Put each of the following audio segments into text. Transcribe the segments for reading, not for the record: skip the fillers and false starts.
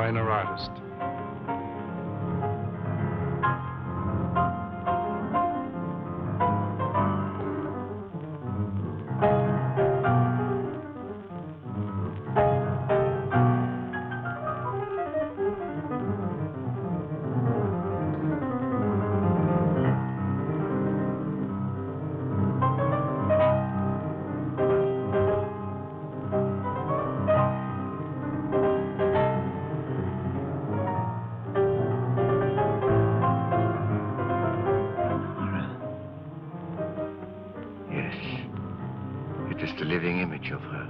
minor artist. Of her.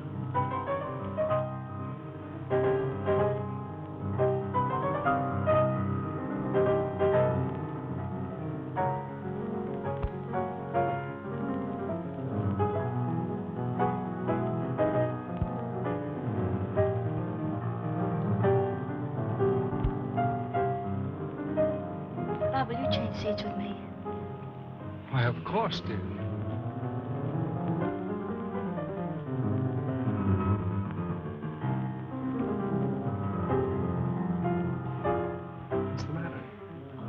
Bob, will you change seats with me? Why, of course, dear.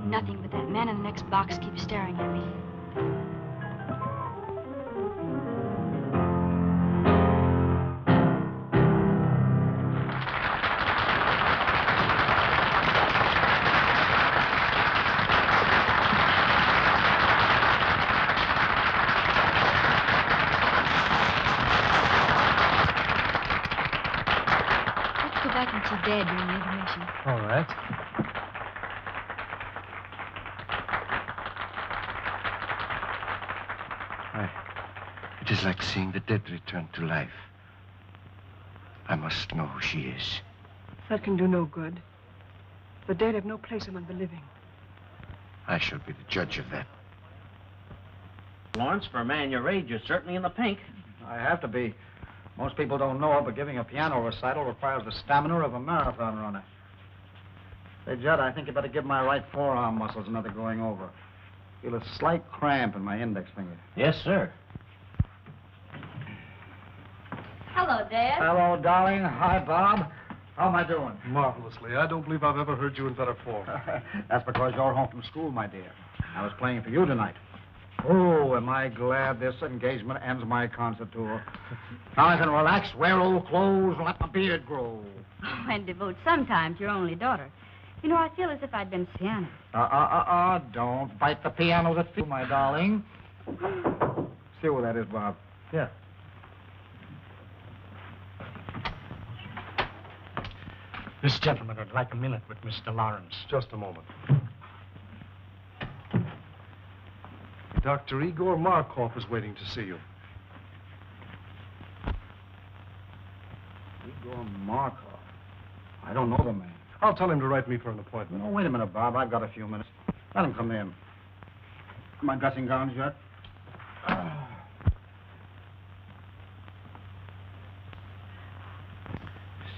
Nothing, but that man in the next box keeps staring at me. Let's go back and see Dad during the intermission. All right. It is like seeing the dead return to life. I must know who she is. That can do no good. The dead have no place among the living. I shall be the judge of that. Lawrence, for a man your age, you're certainly in the pink. I have to be. Most people don't know it, but giving a piano recital requires the stamina of a marathon runner. Say, Judd, I think you better give my right forearm muscles another going over. Feel a slight cramp in my index finger. Yes, sir. Hello, Dad. Hello, darling. Hi, Bob. How am I doing? Marvelously. I don't believe I've ever heard you in better form. That's because you're home from school, my dear. I was playing for you tonight. Oh, am I glad this engagement ends my concert tour. Now I can relax, wear old clothes, and let my beard grow. Oh, and devote some time to your only daughter. You know, I feel as if I'd been piano. Don't bite the piano that feels, my darling. See where that is, Bob. Yeah. This gentleman would like a minute with Mr. Lawrence. Just a moment. Dr. Igor Markov is waiting to see you. Igor Markov? I don't know the man. I'll tell him to write me for an appointment. No, wait a minute, Bob. I've got a few minutes. Let him come in. My dressing gowns yet?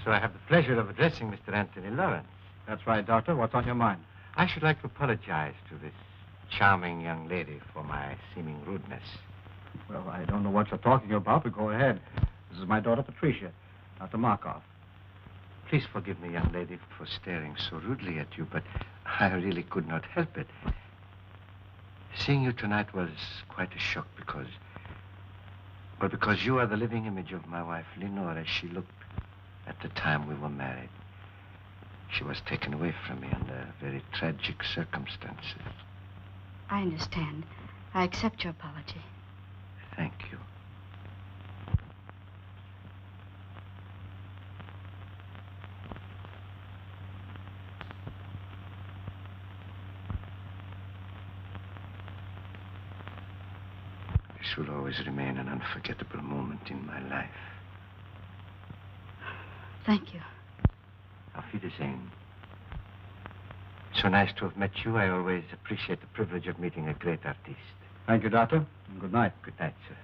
So I have the pleasure of addressing Mr. Anthony Lawrence. That's right, Doctor. What's on your mind? I should like to apologize to this charming young lady for my seeming rudeness. Well, I don't know what you're talking about, but go ahead. This is my daughter, Patricia, Dr. Markov. Please forgive me, young lady, for staring so rudely at you, but I really could not help it. Seeing you tonight was quite a shock because you are the living image of my wife, Lenore, as she looked at the time we were married. She was taken away from me under very tragic circumstances. I understand. I accept your apology. Thank you. This will always remain an unforgettable moment in my life. Thank you. Auf Wiedersehen. So nice to have met you. I always appreciate the privilege of meeting a great artist. Thank you, Doctor. And good night. Good night, sir.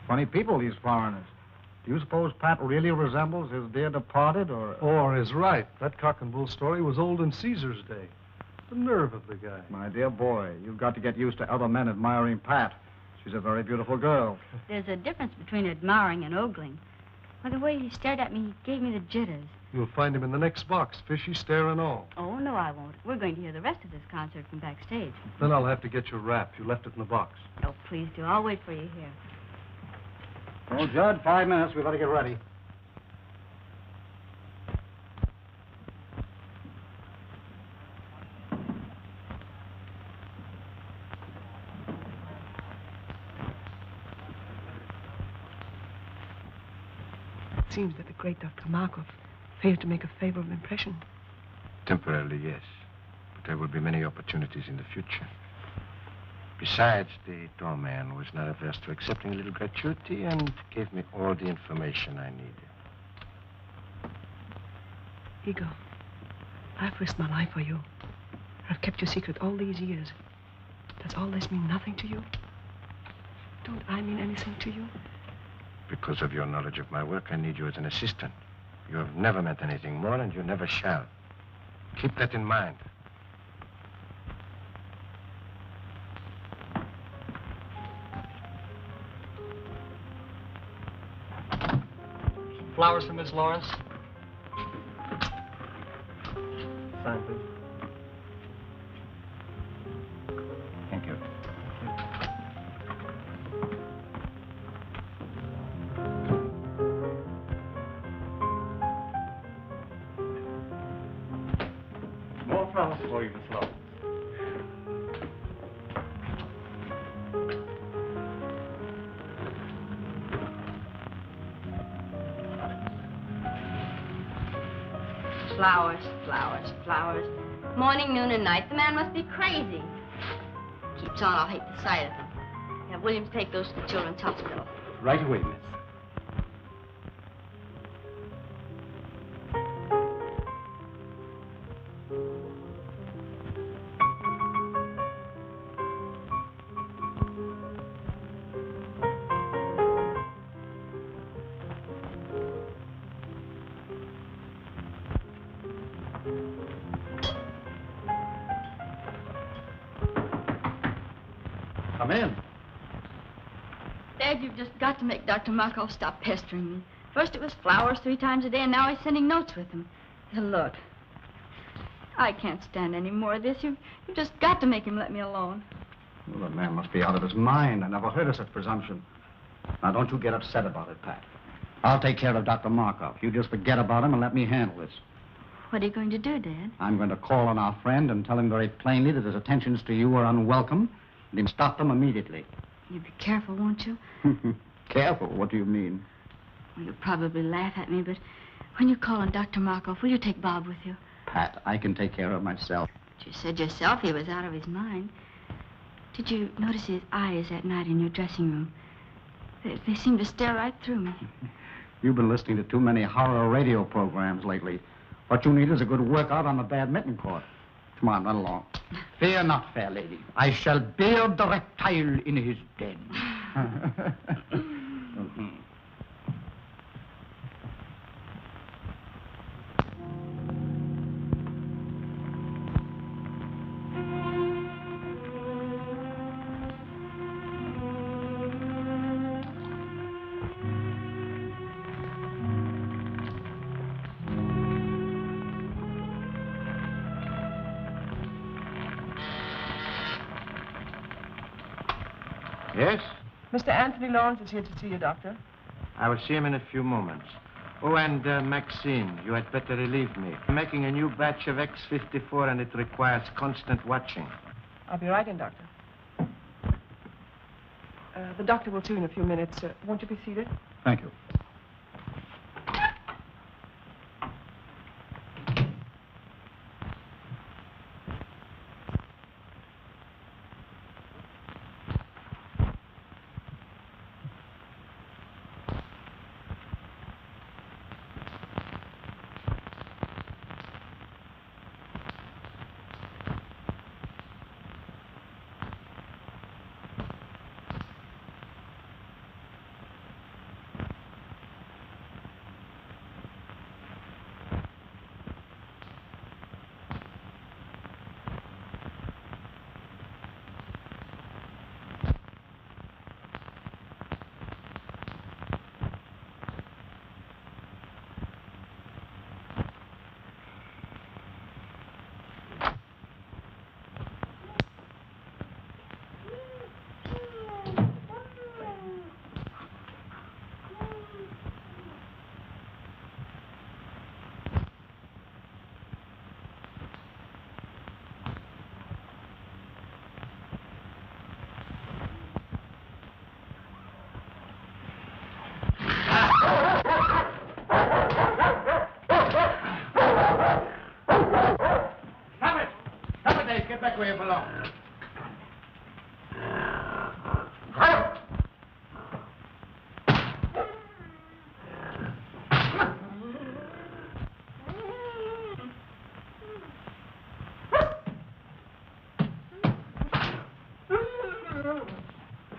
Funny people, these foreigners. Do you suppose Pat really resembles his dear departed, or... Or is right. That cock and bull story was old in Caesar's day. The nerve of the guy. My dear boy, you've got to get used to other men admiring Pat. She's a very beautiful girl. There's a difference between admiring and ogling. By the way he stared at me, he gave me the jitters. You'll find him in the next box, fishy stare and all. Oh, no, I won't. We're going to hear the rest of this concert from backstage. Then I'll have to get your wrap. You left it in the box. Oh, please do. I'll wait for you here. Well, Judd, 5 minutes. We better get ready. It seems that the great Dr. Markov failed to make a favorable impression. Temporarily, yes. But there will be many opportunities in the future. Besides, the doorman was not averse to accepting a little gratuity and gave me all the information I needed. Igor, I've risked my life for you. I've kept your secret all these years. Does all this mean nothing to you? Don't I mean anything to you? Because of your knowledge of my work, I need you as an assistant. You have never meant anything more, and you never shall. Keep that in mind. Flowers for Miss Lawrence. Sign, please. Thank you. More flowers for you, Miss Lawrence. Flowers, flowers, flowers. Morning, noon, and night. The man must be crazy. Keeps on, I'll hate the sight of him. Have Williams take those to the children's hospital. Right away, miss. Come in. Dad, you've just got to make Dr. Markov stop pestering me. First it was flowers 3 times a day, and now he's sending notes with them. Now, look, I can't stand any more of this. You've just got to make him let me alone. Well, the man must be out of his mind. I never heard of such presumption. Now, don't you get upset about it, Pat. I'll take care of Dr. Markov. You just forget about him and let me handle this. What are you going to do, Dad? I'm going to call on our friend and tell him very plainly that his attentions to you are unwelcome, and he'll stop them immediately. You be careful, won't you? Careful? What do you mean? Well, you'll probably laugh at me, but when you call on Dr. Markov, will you take Bob with you? Pat, I can take care of myself. But you said yourself he was out of his mind. Did you notice his eyes that night in your dressing room? They seemed to stare right through me. You've been listening to too many horror radio programs lately. What you need is a good workout on the badminton court. Come on, run along. Fear not, fair lady. I shall beard the reptile in his den. Yes? Mr. Anthony Lawrence is here to see you, Doctor. I will see him in a few moments. Oh, and Maxine, you had better relieve me. I'm making a new batch of X54, and it requires constant watching. I'll be right in, Doctor. The doctor will see you in a few minutes. Won't you be seated? Thank you.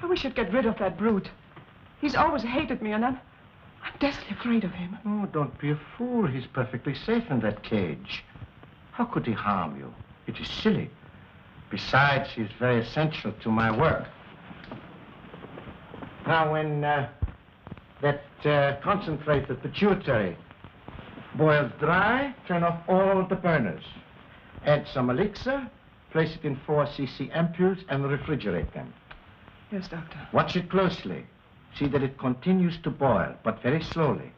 I wish you'd get rid of that brute. He's always hated me, and I'm desperately afraid of him. Oh, don't be a fool. He's perfectly safe in that cage. How could he harm you? It is silly. Besides, he's very essential to my work. Now, when that concentrated pituitary boils dry, turn off all the burners. Add some elixir, place it in 4 cc ampoules, and refrigerate them. Yes, Doctor. Watch it closely. See that it continues to boil, but very slowly.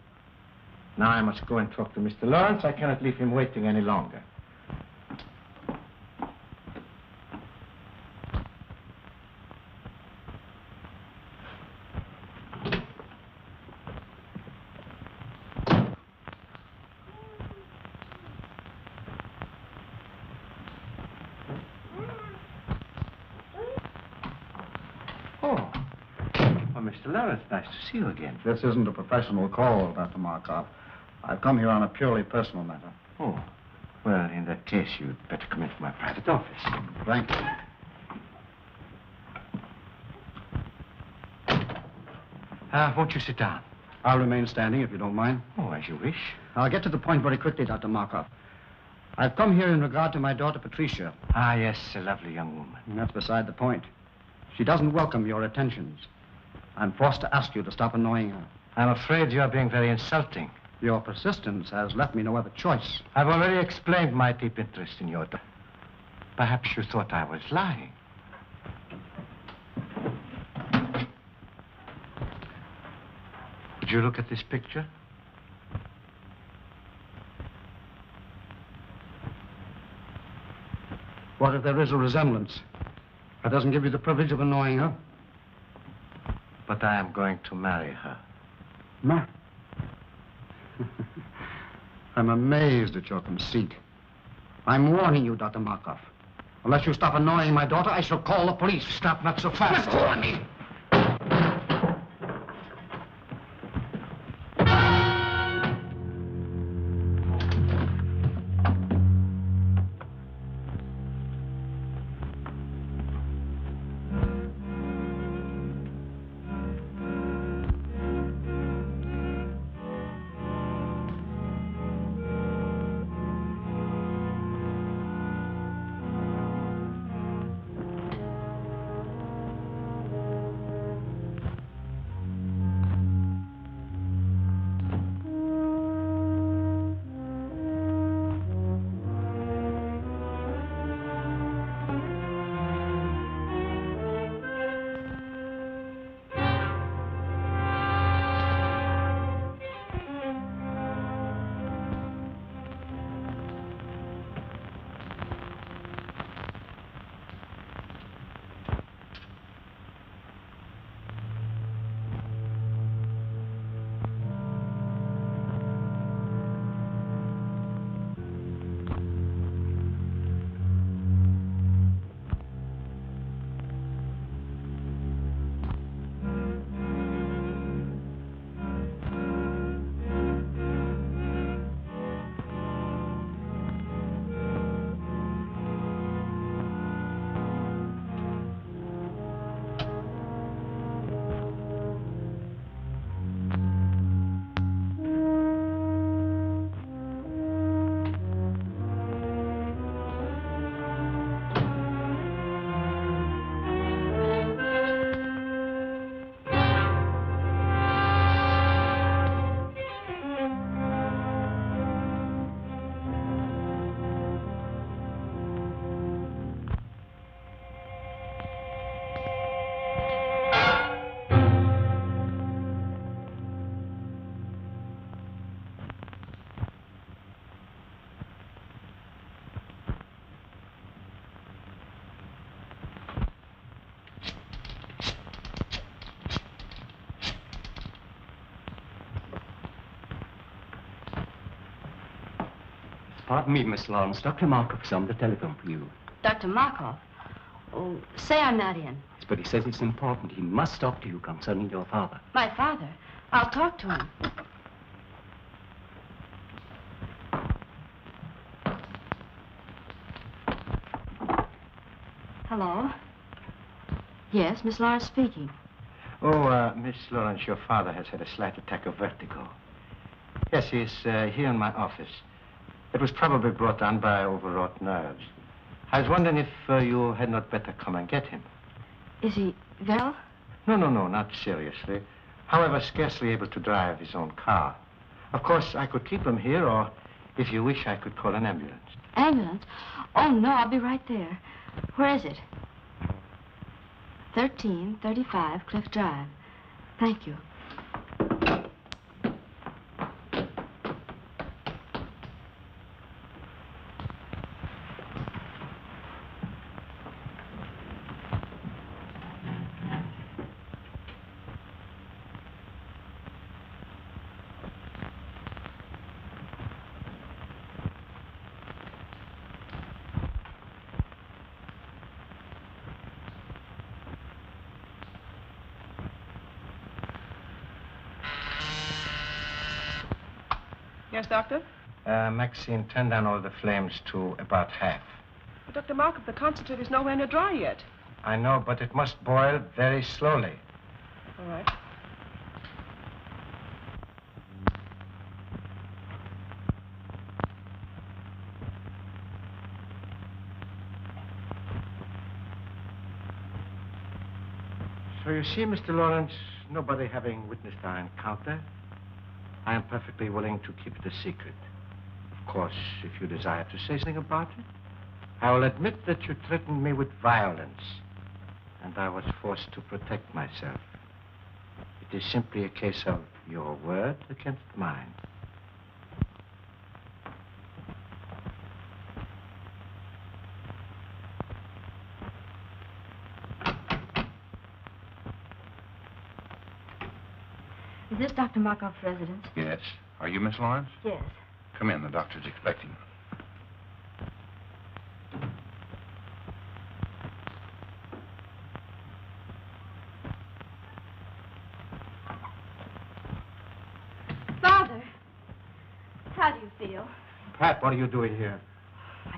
Now I must go and talk to Mr. Lawrence. I cannot leave him waiting any longer. Mr. Lawrence, nice to see you again. This isn't a professional call, Dr. Markov. I've come here on a purely personal matter. Oh, well, in that case, you'd better come into my private office. Thank you. Won't you sit down? I'll remain standing, if you don't mind. Oh, as you wish. I'll get to the point very quickly, Dr. Markov. I've come here in regard to my daughter, Patricia. Ah, yes, a lovely young woman. And that's beside the point. She doesn't welcome your attentions. I'm forced to ask you to stop annoying her. I'm afraid you are being very insulting. Your persistence has left me no other choice. I've already explained my deep interest in your daughter. Perhaps you thought I was lying. Would you look at this picture? What if there is a resemblance? That doesn't give you the privilege of annoying her. But I am going to marry her. Ma? I'm amazed at your conceit. I'm warning you, Dr. Markov. Unless you stop annoying my daughter, I shall call the police. Stop, not so fast. Let go of me. Pardon me, Miss Lawrence. Dr. Markov's on the telephone for you. Dr. Markov? Oh, say I'm not in. But he says it's important. He must talk to you concerning your father. My father? I'll talk to him. Hello? Yes, Miss Lawrence speaking. Oh, Miss Lawrence, your father has had a slight attack of vertigo. Yes, he's here in my office. It was probably brought on by overwrought nerves. I was wondering if you had not better come and get him. Is he well? No, not seriously. However, scarcely able to drive his own car. Of course, I could keep him here, or if you wish, I could call an ambulance. Ambulance? Oh, no, I'll be right there. Where is it? 1335 Cliff Drive. Thank you. Yes, Doctor? Maxine, turn down all the flames to about half. But Dr. Markov, the concentrate is nowhere near dry yet. I know, but it must boil very slowly. All right. So you see, Mr. Lawrence, nobody having witnessed our encounter, I am perfectly willing to keep it a secret. Of course, if you desire to say something about it, I will admit that you threatened me with violence, and I was forced to protect myself. It is simply a case of your word against mine. Is this Dr. Markov's residence? Yes. Are you Miss Lawrence? Yes. Come in. The doctor's expecting. Father, how do you feel? Pat, what are you doing here?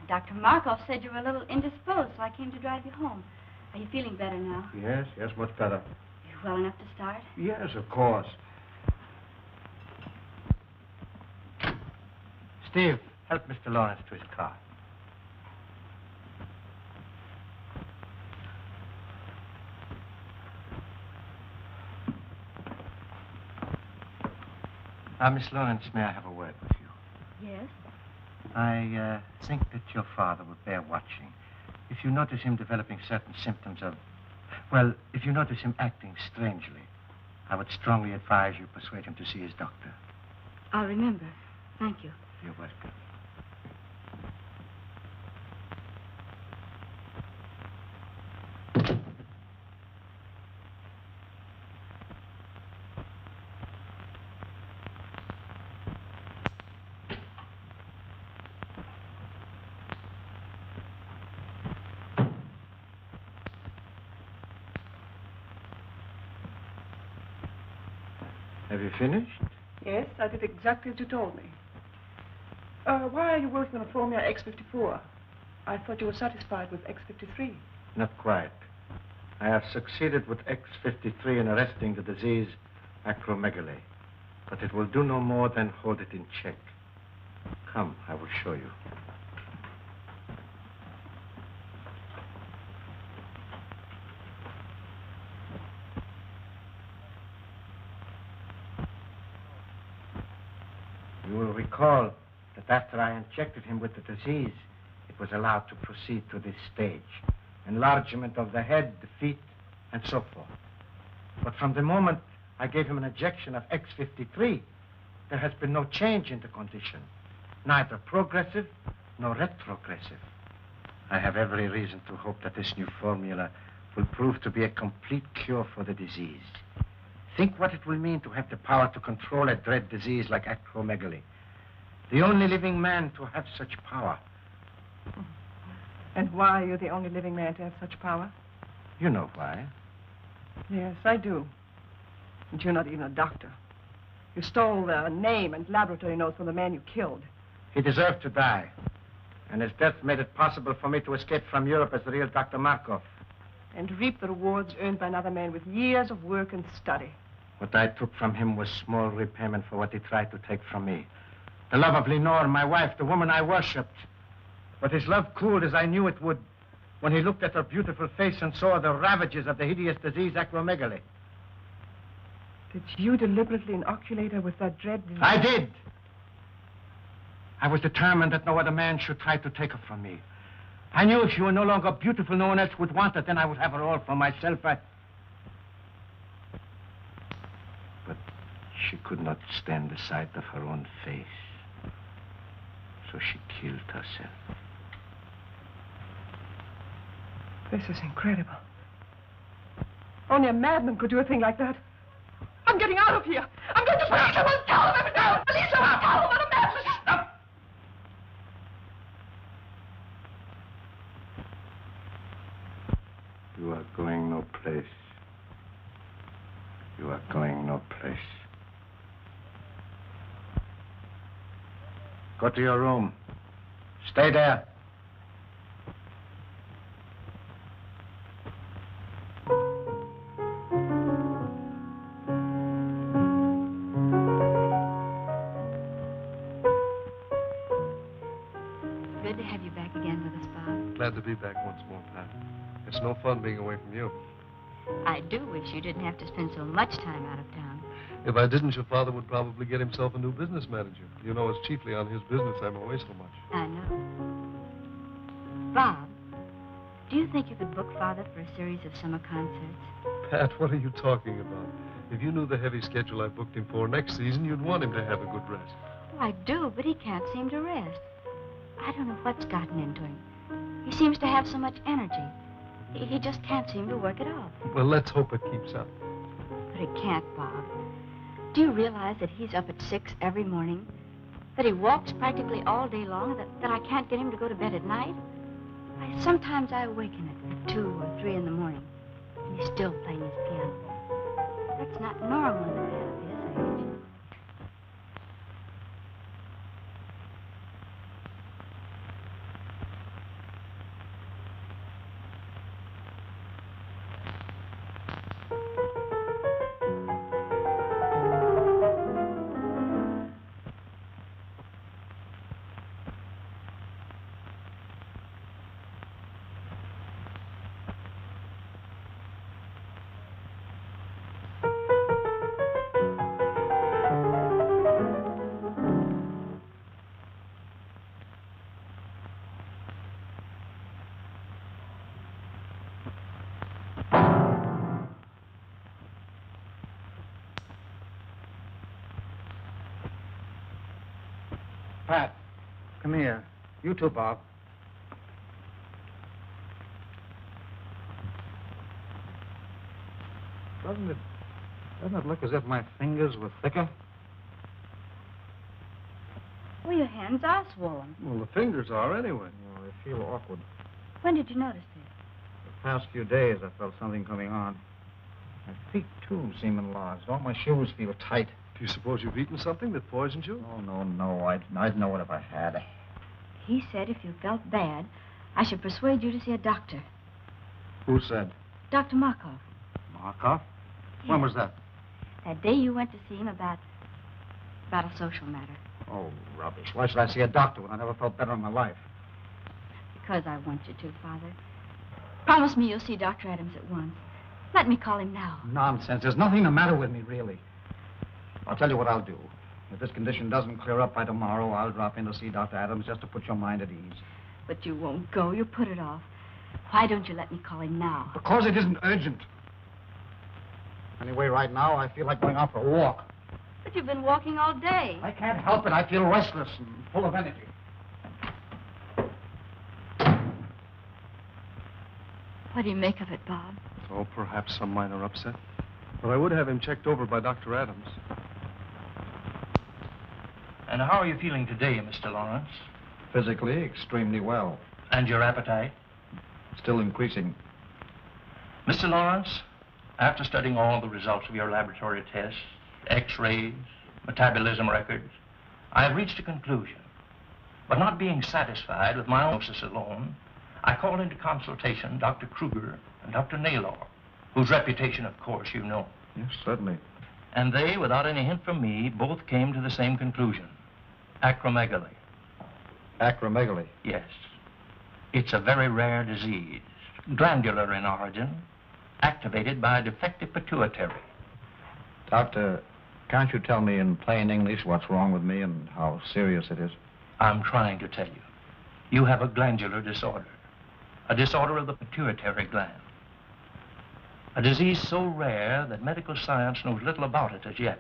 Dr. Markov said you were a little indisposed, so I came to drive you home. Are you feeling better now? Yes, much better. You well enough to start? Yes, of course. Steve, help Mr. Lawrence to his car. Miss Lawrence, may I have a word with you? Yes. I think that your father would bear watching. If you notice him developing certain symptoms of... Well, if you notice him acting strangely, I would strongly advise you persuade him to see his doctor. I'll remember. Thank you. You're welcome. Have you finished? Yes, I did exactly as you told me. Why are you working on a formula X54? I thought you were satisfied with X53. Not quite. I have succeeded with X53 in arresting the disease acromegaly. But it will do no more than hold it in check. Come, I will show you. You will recall that after I injected him with the disease, it was allowed to proceed to this stage. Enlargement of the head, the feet, and so forth. But from the moment I gave him an injection of X53, there has been no change in the condition. Neither progressive nor retrogressive. I have every reason to hope that this new formula will prove to be a complete cure for the disease. Think what it will mean to have the power to control a dread disease like acromegaly. The only living man to have such power. And why are you the only living man to have such power? You know why. Yes, I do. And you're not even a doctor. You stole the name and laboratory notes from the man you killed. He deserved to die. And his death made it possible for me to escape from Europe as the real Dr. Markov. and reap the rewards earned by another man with years of work and study. What I took from him was small repayment for what he tried to take from me. The love of Lenore, my wife, the woman I worshipped. But his love cooled as I knew it would when he looked at her beautiful face and saw the ravages of the hideous disease acromegaly. Did you deliberately inoculate her with that dread disease? I did. I was determined that no other man should try to take her from me. I knew if she were no longer beautiful, no one else would want her. Then I would have her all for myself. But she could not stand the sight of her own face. So she killed herself. This is incredible. Only a madman could do a thing like that. I'm getting out of here. I'm going to police. I will tell them everything. Police, I will tell them what a madman. Stop! You are going no place. You are going no place. Go to your room. Stay there. Good to have you back again with us, Bob. Glad to be back once more, Pat. It's no fun being away from you. I do wish you didn't have to spend so much time out of town. If I didn't, your father would probably get himself a new business manager. You know, it's chiefly on his business I'm away so much. I know. Bob, do you think you could book Father for a series of summer concerts? Pat, what are you talking about? If you knew the heavy schedule I booked him for next season, you'd want him to have a good rest. Oh, I do, but he can't seem to rest. I don't know what's gotten into him. He seems to have so much energy. He just can't seem to work it off. Well, let's hope it keeps up. But it can't, Bob. Do you realize that he's up at 6 every morning? That he walks practically all day long? That I can't get him to go to bed at night? Sometimes I awaken at 2 or 3 in the morning, and he's still playing his piano. That's not normal in a man of his age. Pat, come here. You too, Bob. Doesn't it look as if my fingers were thicker? Well, your hands are swollen. Well, the fingers are anyway. Oh, I feel awkward. When did you notice this? The past few days, I felt something coming on. My feet, too, seem enlarged. All my shoes feel tight. Do you suppose you've eaten something that poisoned you? Oh, no. I'd know it if I had. He said if you felt bad, I should persuade you to see a doctor. Who said? Dr. Markov. Markov? When was that? That day you went to see him about a social matter. Oh, rubbish. Why should I see a doctor when I never felt better in my life? Because I want you to, Father. Promise me you'll see Dr. Adams at once. Let me call him now. Nonsense. There's nothing the matter with me, really. I'll tell you what I'll do. If this condition doesn't clear up by tomorrow, I'll drop in to see Dr. Adams just to put your mind at ease. But you won't go. You put it off. Why don't you let me call him now? Because it isn't urgent. Anyway, right now, I feel like going out for a walk. But you've been walking all day. I can't help it. I feel restless and full of energy. What do you make of it, Bob? Oh, perhaps some minor upset. But I would have him checked over by Dr. Adams. And how are you feeling today, Mr. Lawrence? Physically, extremely well. And your appetite? Still increasing. Mr. Lawrence, after studying all the results of your laboratory tests, X-rays, metabolism records, I have reached a conclusion. But not being satisfied with my diagnosis alone, I called into consultation Dr. Kruger and Dr. Naylor, whose reputation, of course, you know. Yes, certainly. And they, without any hint from me, both came to the same conclusion. Acromegaly. Acromegaly? Yes. It's a very rare disease, glandular in origin, activated by a defective pituitary. Doctor, can't you tell me in plain English what's wrong with me and how serious it is? I'm trying to tell you. You have a glandular disorder, a disorder of the pituitary gland. A disease so rare that medical science knows little about it as yet.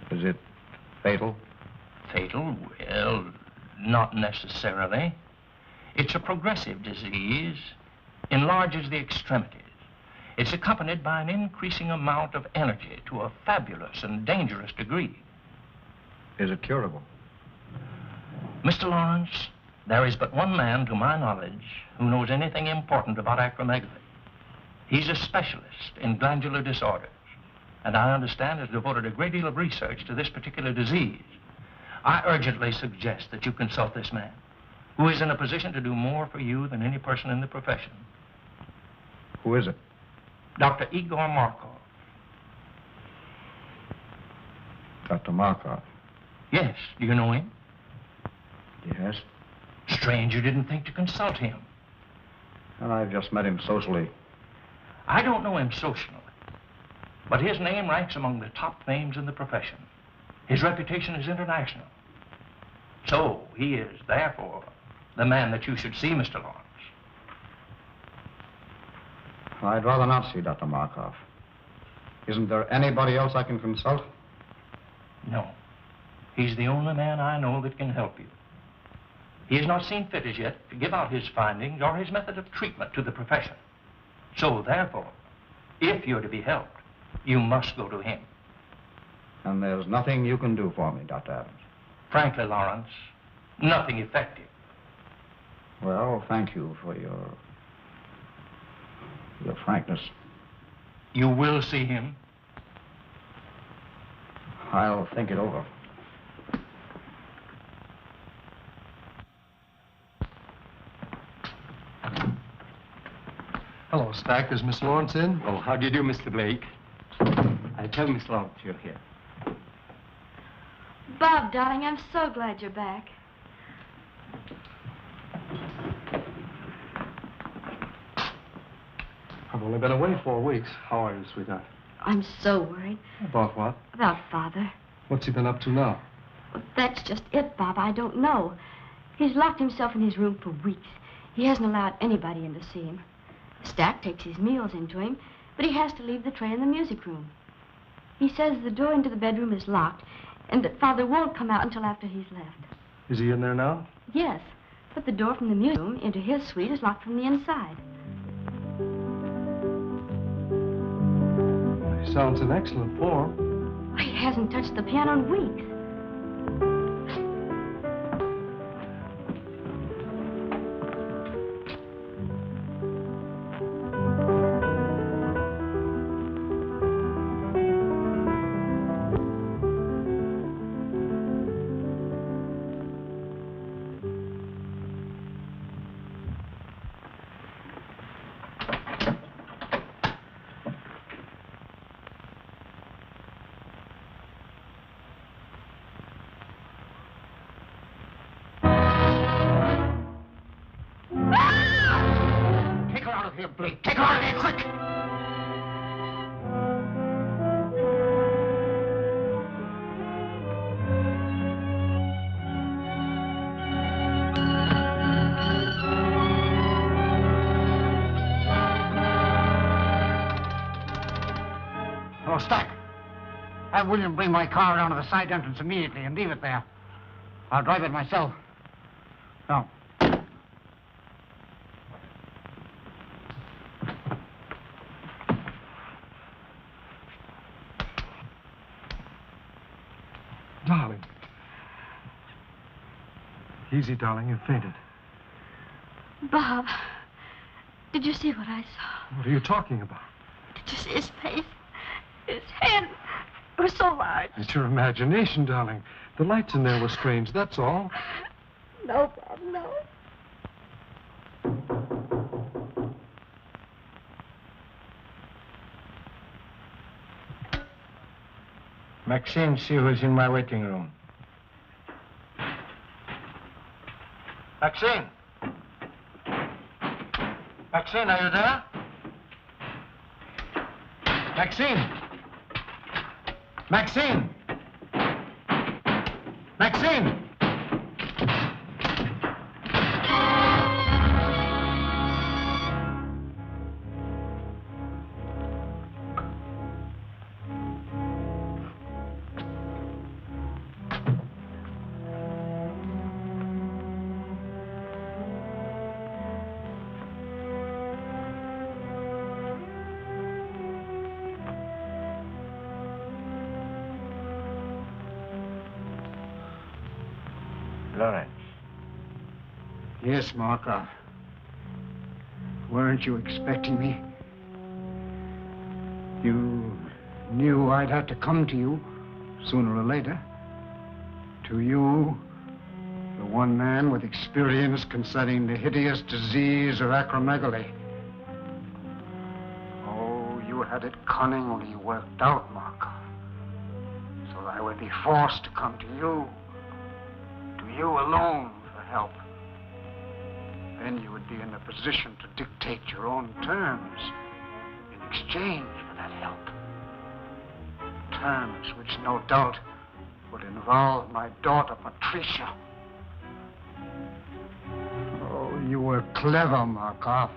Is it fatal? Fatal? Well, not necessarily. It's a progressive disease, enlarges the extremities. It's accompanied by an increasing amount of energy to a fabulous and dangerous degree. Is it curable? Mr. Lawrence, there is but one man, to my knowledge, who knows anything important about acromegaly. He's a specialist in glandular disorders, and I understand has devoted a great deal of research to this particular disease. I urgently suggest that you consult this man, who is in a position to do more for you than any person in the profession. Who is it? Dr. Igor Markov. Dr. Markov? Yes. Do you know him? Yes. Strange you didn't think to consult him. Well, I've just met him socially. I don't know him socially, but his name ranks among the top names in the profession. His reputation is international. So he is, therefore, the man that you should see, Mr. Lawrence. I'd rather not see Dr. Markov. Isn't there anybody else I can consult? No. He's the only man I know that can help you. He has not seen fit as yet to give out his findings or his method of treatment to the profession. So, therefore, if you're to be helped, you must go to him. And there's nothing you can do for me, Dr. Adams? Frankly, Lawrence, nothing effective. Well, thank you for your frankness. You will see him? I'll think it over. Hello, Stack. Is Miss Lawrence in? Oh, how do you do, Mr. Blake? I tell Miss Lawrence you're here. Bob, darling, I'm so glad you're back. I've only been away 4 weeks. How are you, sweetheart? I'm so worried. About what? About Father. What's he been up to now? Well, that's just it, Bob. I don't know. He's locked himself in his room for weeks. He hasn't allowed anybody in to see him. Stack takes his meals into him, but he has to leave the tray in the music room. He says the door into the bedroom is locked and that Father won't come out until after he's left. Is he in there now? Yes, but the door from the music room into his suite is locked from the inside. He sounds in excellent form. He hasn't touched the piano in weeks. Blake, take her out of here, quick! Oh, Stack. Have William bring my car down to the side entrance immediately and leave it there. I'll drive it myself. No. Darling. Easy, darling. You fainted. Bob, did you see what I saw? What are you talking about? Did you see his face? His head was so large. It's your imagination, darling. The lights in there were strange, that's all. No, Bob, no. Maxine, see who's in my waiting room. Maxine! Maxine, are you there? Maxine! Maxine! Maxine! Lawrence. Yes, Markov. Weren't you expecting me? You knew I'd have to come to you sooner or later. To you, the one man with experience concerning the hideous disease of acromegaly. Oh, you had it cunningly worked out, Markov. So I would be forced to come to you. You alone for help. Then you would be in a position to dictate your own terms in exchange for that help. Terms which no doubt would involve my daughter, Patricia. Oh, you were clever, Markov.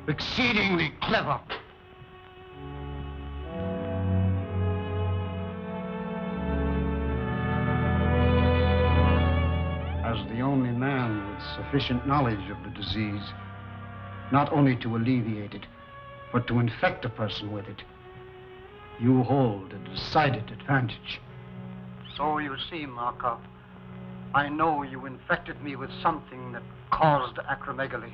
Exceedingly clever. As the only man with sufficient knowledge of the disease, not only to alleviate it, but to infect a person with it, you hold a decided advantage. So you see, Markov, I know you infected me with something that caused acromegaly.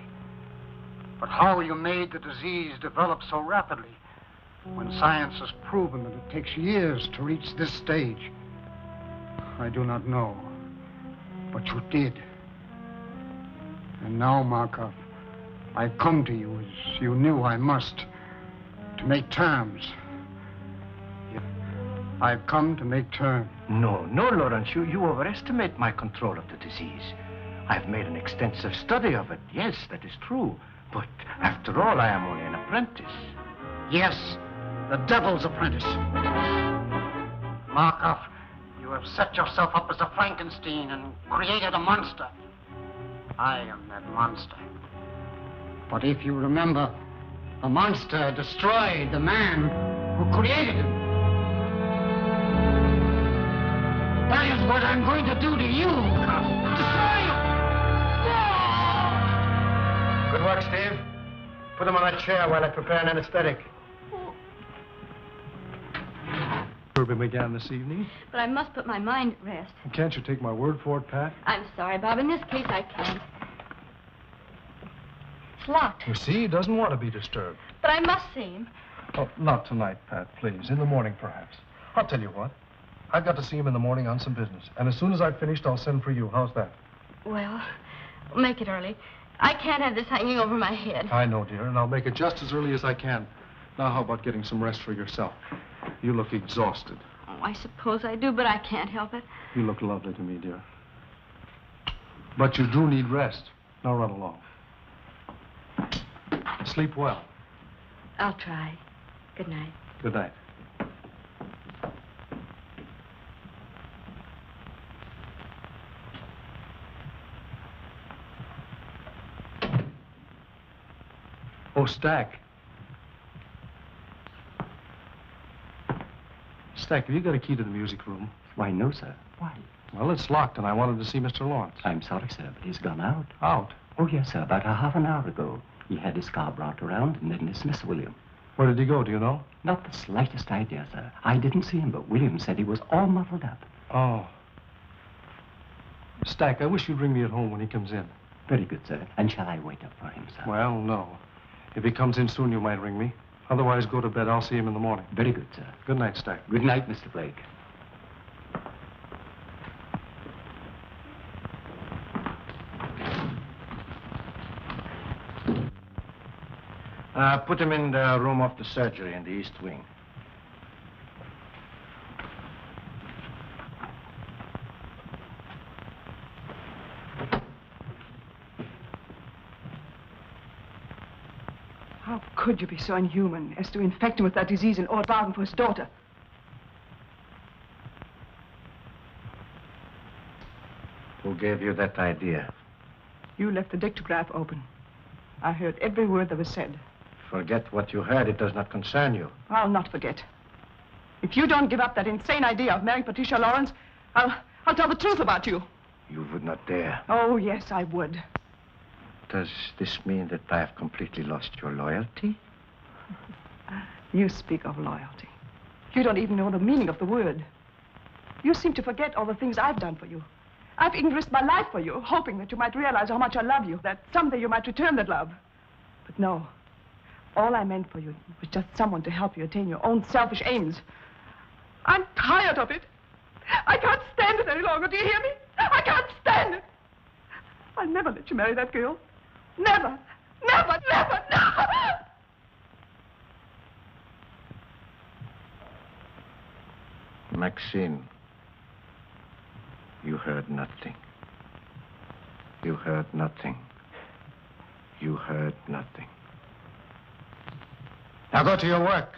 But how you made the disease develop so rapidly, when science has proven that it takes years to reach this stage, I do not know. But you did. And now, Markov, I've come to you as you knew I must, to make terms. I've come to make terms. No, Lawrence, you overestimate my control of the disease. I've made an extensive study of it. Yes, that is true. But after all, I am only an apprentice. Yes, the devil's apprentice. Markov, you have set yourself up as a Frankenstein and created a monster. I am that monster. But if you remember, the monster destroyed the man who created him. That is what I'm going to do to you. Destroy you! Good work, Steve. Put him on that chair while I prepare an anesthetic. Surgery began this evening. But I must put my mind at rest. Can't you take my word for it, Pat? I'm sorry, Bob. In this case, I can't. It's locked. You see, he doesn't want to be disturbed. But I must see him. Oh, not tonight, Pat, please. In the morning, perhaps. I'll tell you what. I've got to see him in the morning on some business. And as soon as I've finished, I'll send for you. How's that? Well, make it early. I can't have this hanging over my head. I know, dear, and I'll make it just as early as I can. Now, how about getting some rest for yourself? You look exhausted. Oh, I suppose I do, but I can't help it. You look lovely to me, dear. But you do need rest. Now run along. Sleep well. I'll try. Good night. Good night. Oh, Stack. Stack, have you got a key to the music room? Why, no, sir. Why? Well, it's locked, and I wanted to see Mr. Lawrence. I'm sorry, sir, but he's gone out. Out? Oh, yes, sir, about a half an hour ago. He had his car brought around and then dismissed William. Where did he go, do you know? Not the slightest idea, sir. I didn't see him, but William said he was all muffled up. Oh. Stack, I wish you'd ring me at home when he comes in. Very good, sir. And shall I wait up for him, sir? Well, no. If he comes in soon, you might ring me. Otherwise, go to bed. I'll see him in the morning. Very good, sir. Good night, Stack. Good night, Mr. Blake. Put him in the room of the surgery in the east wing. could you be so inhuman as to infect him with that disease in order bargain for his daughter? Who gave you that idea? You left the dictograph open. I heard every word that was said. Forget what you heard. It does not concern you. I'll not forget. If you don't give up that insane idea of marrying Patricia Lawrence, I'll tell the truth about you. You would not dare. Oh, yes, I would. Does this mean that I have completely lost your loyalty? You speak of loyalty. You don't even know the meaning of the word. You seem to forget all the things I've done for you. I've even risked my life for you, hoping that you might realize how much I love you, that someday you might return that love. But no. All I meant for you was just someone to help you attain your own selfish aims. I'm tired of it. I can't stand it any longer. Do you hear me? I can't stand it. I'll never let you marry that girl. Never. Never, never, never. Maxine, you heard nothing. You heard nothing. You heard nothing. Now go to your work.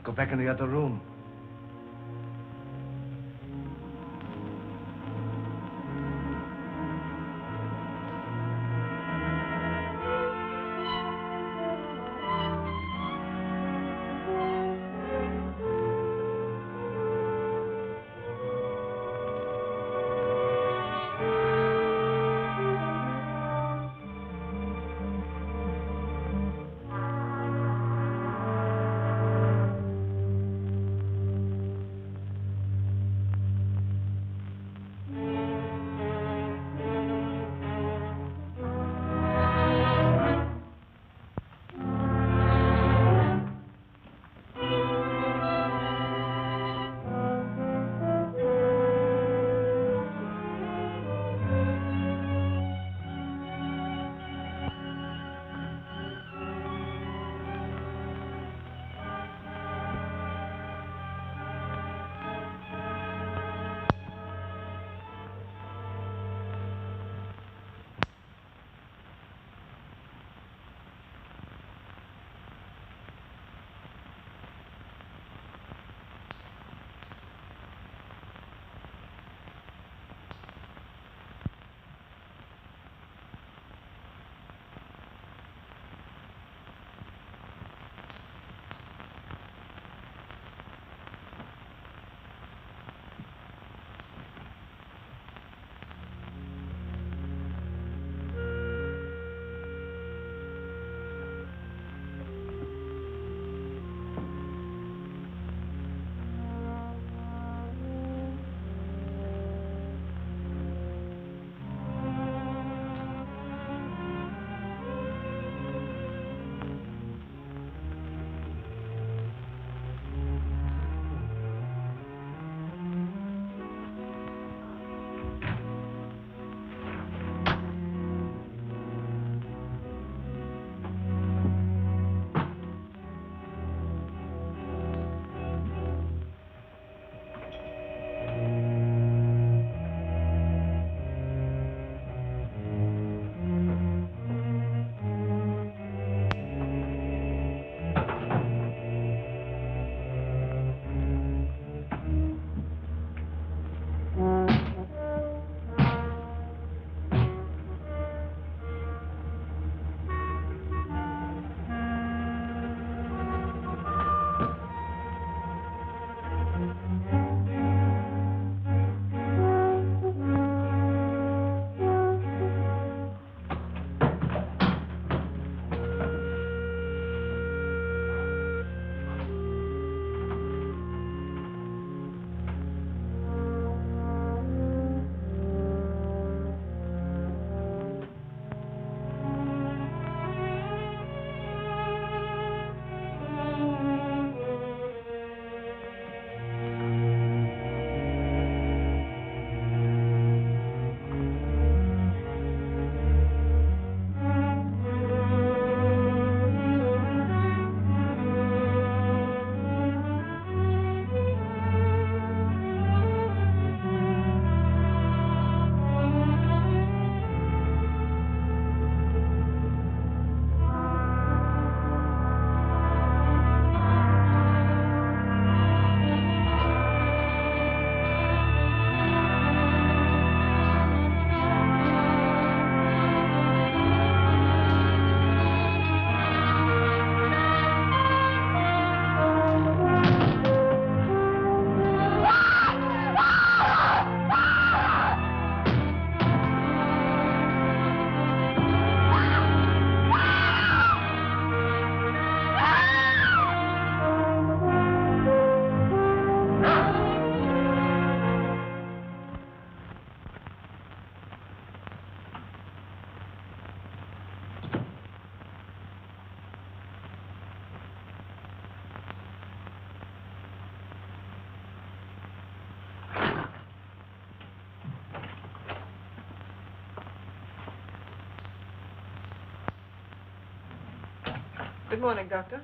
Go back in the other room. Good morning, Doctor.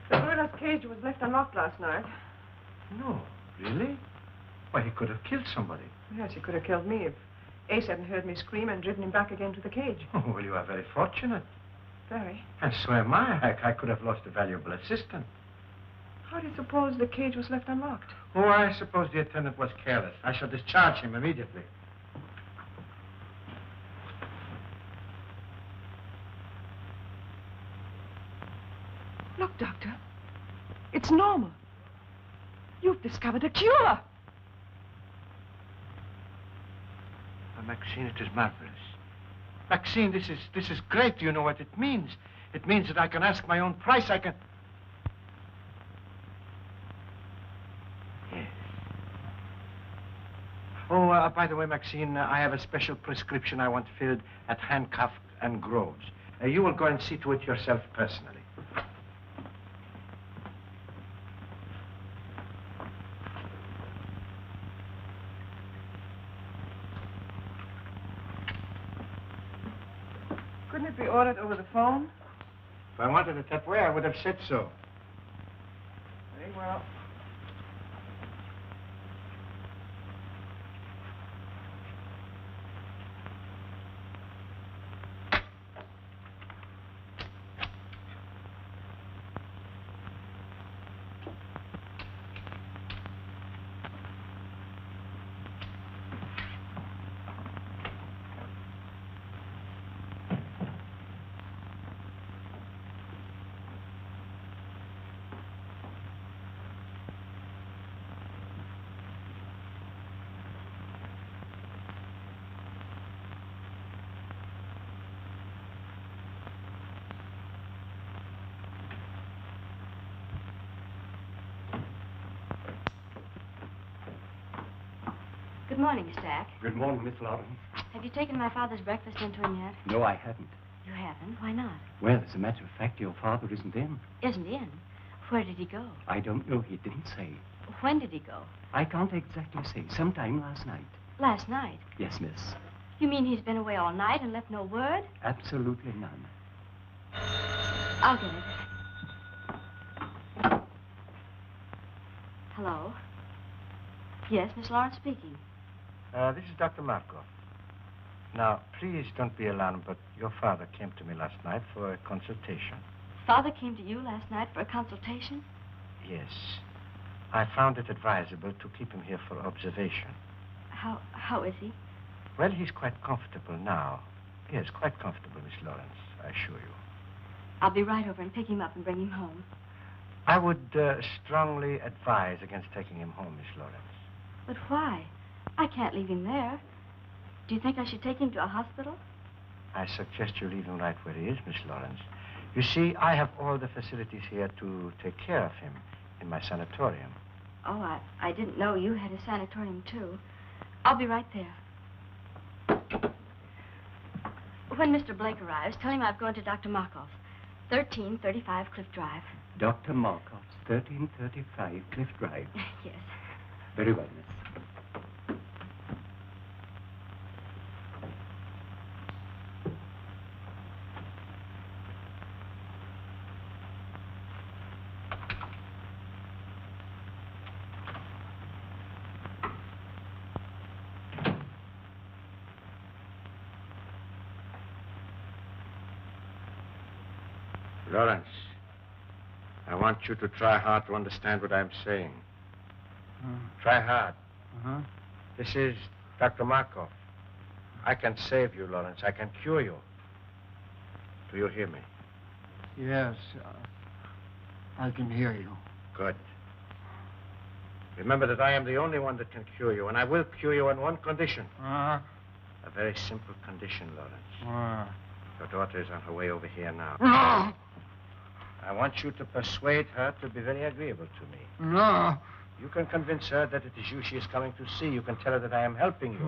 The murderer's cage was left unlocked last night. No, really? Why, he could have killed somebody. Yes, he could have killed me if Ace hadn't heard me scream and driven him back again to the cage. Oh, well, you are very fortunate. Very. And so am I. I could have lost a valuable assistant. How do you suppose the cage was left unlocked? Oh, I suppose the attendant was careless. I shall discharge him immediately. Look, Doctor. It's normal. You've discovered a cure. Maxine, it is marvelous. Maxine, this is great. Do you know what it means? It means that I can ask my own price. I can... Yes. Oh, by the way, Maxine, I have a special prescription I want filled at Handcuff and Groves. You will go and see to it yourself personally. Couldn't it be ordered over the phone? If I wanted it that way, I would have said so. Very well. Good morning, Stack. Good morning, Miss Lawrence. Have you taken my father's breakfast into him yet? No, I haven't. You haven't? Why not? Well, as a matter of fact, your father isn't in. Isn't in? Where did he go? I don't know. He didn't say. When did he go? I can't exactly say. Sometime last night. Last night? Yes, miss. You mean he's been away all night and left no word? Absolutely none. I'll get it. Hello? Yes, Miss Lawrence speaking. This is Dr. Markov. Now, please don't be alarmed, but your father came to me last night for a consultation. Father came to you last night for a consultation? Yes. I found it advisable to keep him here for observation. How is he? Well, he's quite comfortable now. Yes, quite comfortable, Miss Lawrence, I assure you. I'll be right over and pick him up and bring him home. I would strongly advise against taking him home, Miss Lawrence. But why? I can't leave him there. Do you think I should take him to a hospital? I suggest you leave him right where he is, Miss Lawrence. You see, I have all the facilities here to take care of him in my sanatorium. Oh, I didn't know you had a sanatorium, too. I'll be right there. When Mr. Blake arrives, tell him I've gone to Dr. Markov's, 1335 Cliff Drive. Dr. Markov's, 1335 Cliff Drive. Yes. Very well, miss. Lawrence, I want you to try hard to understand what I'm saying. Try hard. This is Dr. Markov. I can save you, Lawrence. I can cure you. Do you hear me? Yes, I can hear you. Good. Remember that I am the only one that can cure you, and I will cure you on one condition. A very simple condition, Lawrence. Your daughter is on her way over here now. No! I want you to persuade her to be very agreeable to me. No! You can convince her that it is you she is coming to see. You can tell her that I am helping you.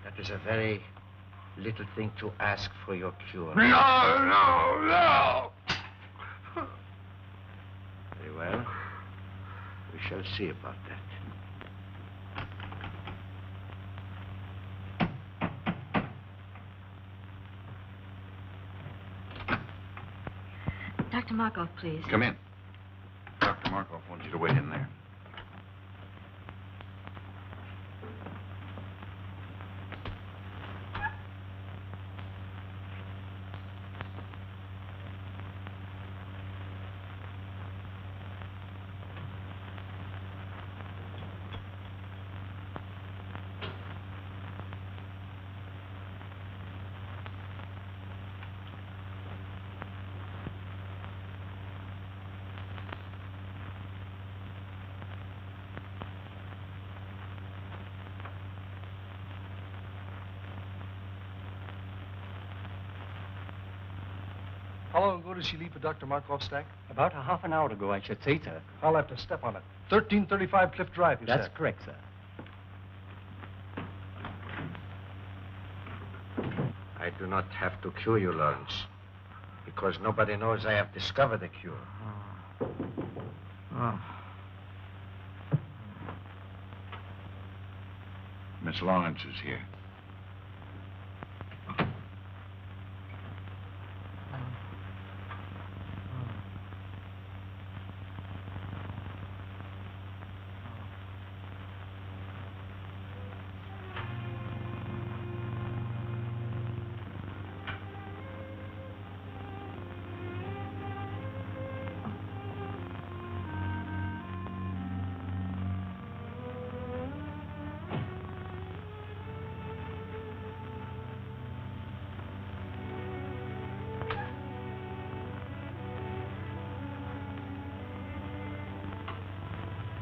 That is a very little thing to ask for your cure. No! Very well. We shall see about that. Dr. Markov, please. Come in. Dr. Markov wants you to wait in there. How long ago did she leave for Dr. Markov's stack? About a half an hour ago, I should say, sir. I'll have to step on it. 1335 Cliff Drive, you said. That's correct, sir. I do not have to cure you, Lawrence, because nobody knows I have discovered the cure. Miss Lawrence is here.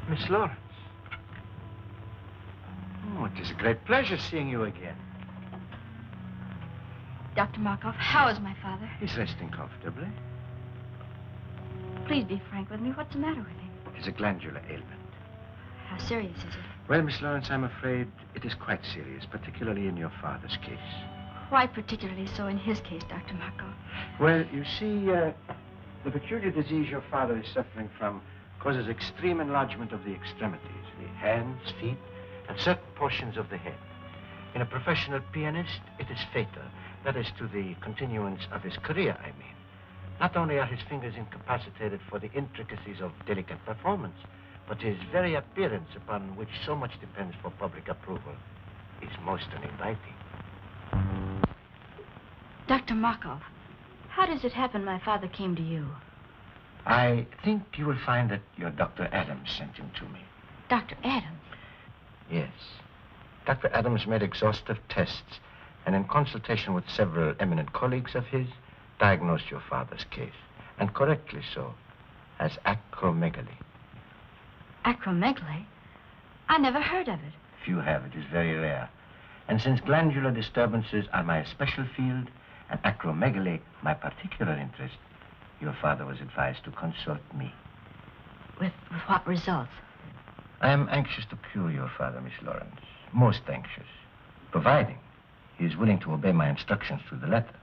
Miss Lawrence. Oh, it is a great pleasure seeing you again. Dr. Markov, how is my father? He's resting comfortably. Please be frank with me. What's the matter with him? It is a glandular ailment. How serious is it? Well, Miss Lawrence, I'm afraid it is quite serious, particularly in your father's case. Why particularly so in his case, Dr. Markov? Well, you see, the peculiar disease your father is suffering from causes extreme enlargement of the extremities, the hands, feet, and certain portions of the head. In a professional pianist, it is fatal. That is to the continuance of his career, I mean. Not only are his fingers incapacitated for the intricacies of delicate performance, but his very appearance, upon which so much depends for public approval, is most uninviting. Dr. Markov, how does it happen my father came to you? I think you will find that your Dr. Adams sent him to me. Dr. Adams? Yes. Dr. Adams made exhaustive tests and in consultation with several eminent colleagues of his, diagnosed your father's case, and correctly so, as acromegaly. Acromegaly? I never heard of it. If you have, it is very rare. And since glandular disturbances are my special field, and acromegaly my particular interest, your father was advised to consult me. With what results? I am anxious to cure your father, Miss Lawrence. Most anxious. Providing he is willing to obey my instructions to the letter.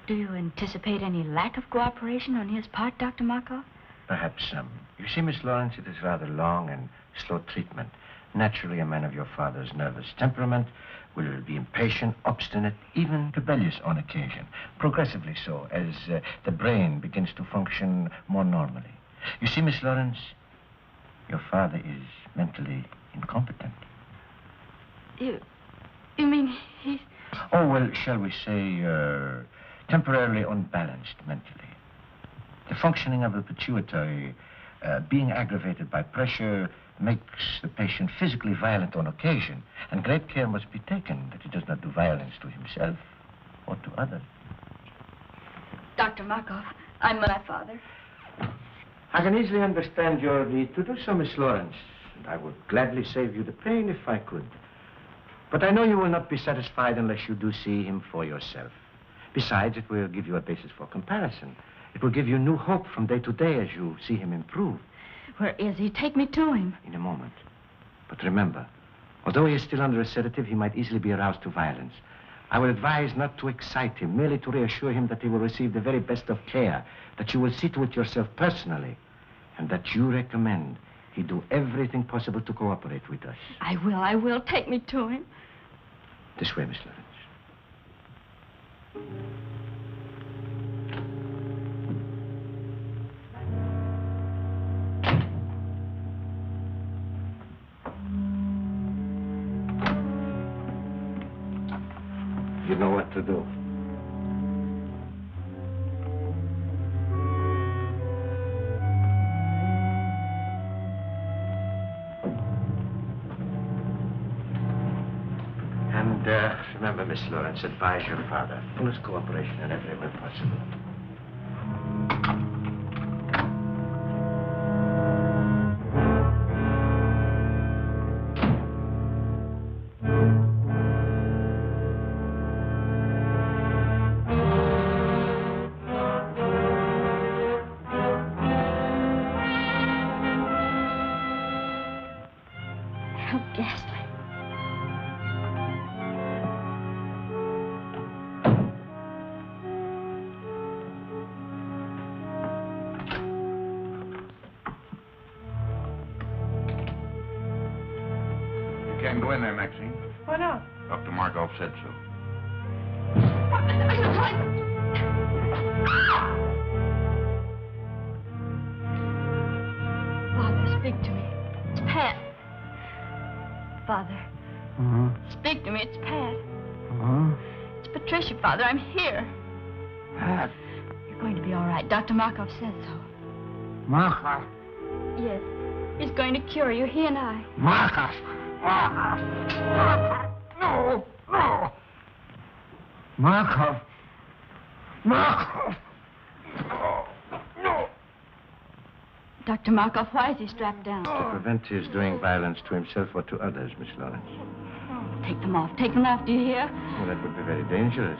Do you anticipate any lack of cooperation on his part, Dr. Markov? Perhaps some. You see, Miss Lawrence, it is rather long and slow treatment. Naturally, a man of your father's nervous temperament will be impatient, obstinate, even rebellious on occasion. Progressively so, as the brain begins to function more normally. You see, Miss Lawrence, your father is mentally incompetent. You mean he's... Oh, well, shall we say, temporarily unbalanced mentally. The functioning of the pituitary, being aggravated by pressure, makes the patient physically violent on occasion, and great care must be taken that he does not do violence to himself or to others. Dr. Markov, I'm my father. I can easily understand your need to do so, Miss Lawrence, and I would gladly save you the pain if I could. But I know you will not be satisfied unless you do see him for yourself. Besides, it will give you a basis for comparison. It will give you new hope from day to day as you see him improve. Where is he? Take me to him. In a moment. But remember, although he is still under a sedative, he might easily be aroused to violence. I will advise not to excite him, merely to reassure him that he will receive the very best of care, that you will see to it yourself personally, and that you recommend he do everything possible to cooperate with us. I will. Take me to him. This way, Miss Lawrence. You know what to do. And remember, Miss Lawrence, advise your father. Fullest cooperation in every way possible. How ghastly. You can't go in there, Maxine. Why not? Dr. Markov said so. Father, speak to me. It's Pat. Father, speak to me. It's Pat. It's Patricia, Father. I'm here. Pat. You're going to be all right. Dr. Markov said so. Markov. Yes. He's going to cure you, he and I. Markov. No, no. Markov. Markov. No. Dr. Markov, why is he strapped down? To prevent his doing violence to himself or to others, Miss Lawrence. Take them off. Take them off, do you hear? Well, that would be very dangerous.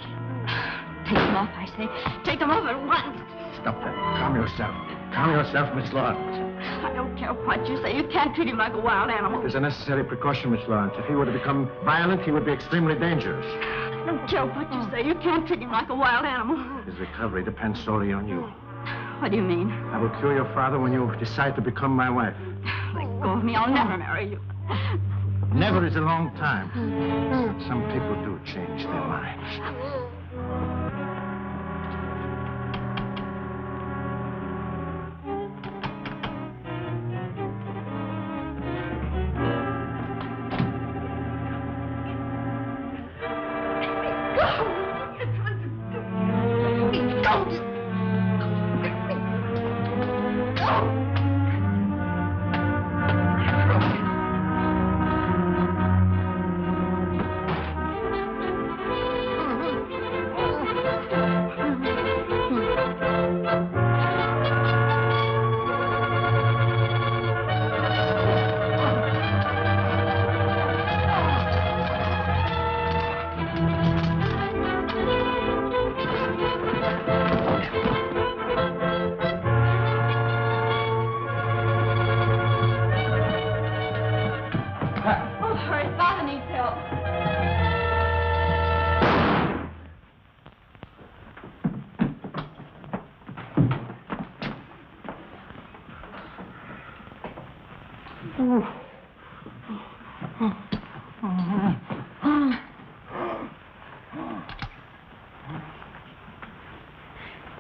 Take them off, I say. Take them off at once. Stop that. Calm yourself. Calm yourself, Miss Lawrence. I don't care what you say. You can't treat him like a wild animal. It is a necessary precaution, Miss Lawrence. If he were to become violent, he would be extremely dangerous. I don't care what you say. You can't treat him like a wild animal. His recovery depends solely on you. What do you mean? I will cure your father when you decide to become my wife. Let go of me. I'll never marry you. Never is a long time. But some people do change their minds.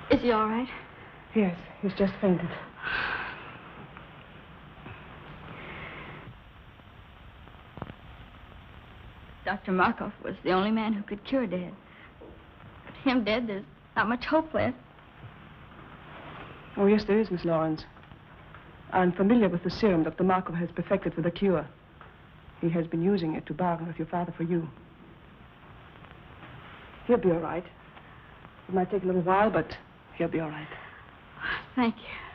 Is he all right? Yes, he's just fainted. Dr. Markov was the only man who could cure Dad. With him dead, there's not much hope left. Oh, yes, there is, Miss Lawrence. I'm familiar with the serum Dr. Markov has perfected for the cure. He has been using it to bargain with your father for you. He'll be all right. It might take a little while, but he'll be all right. Thank you.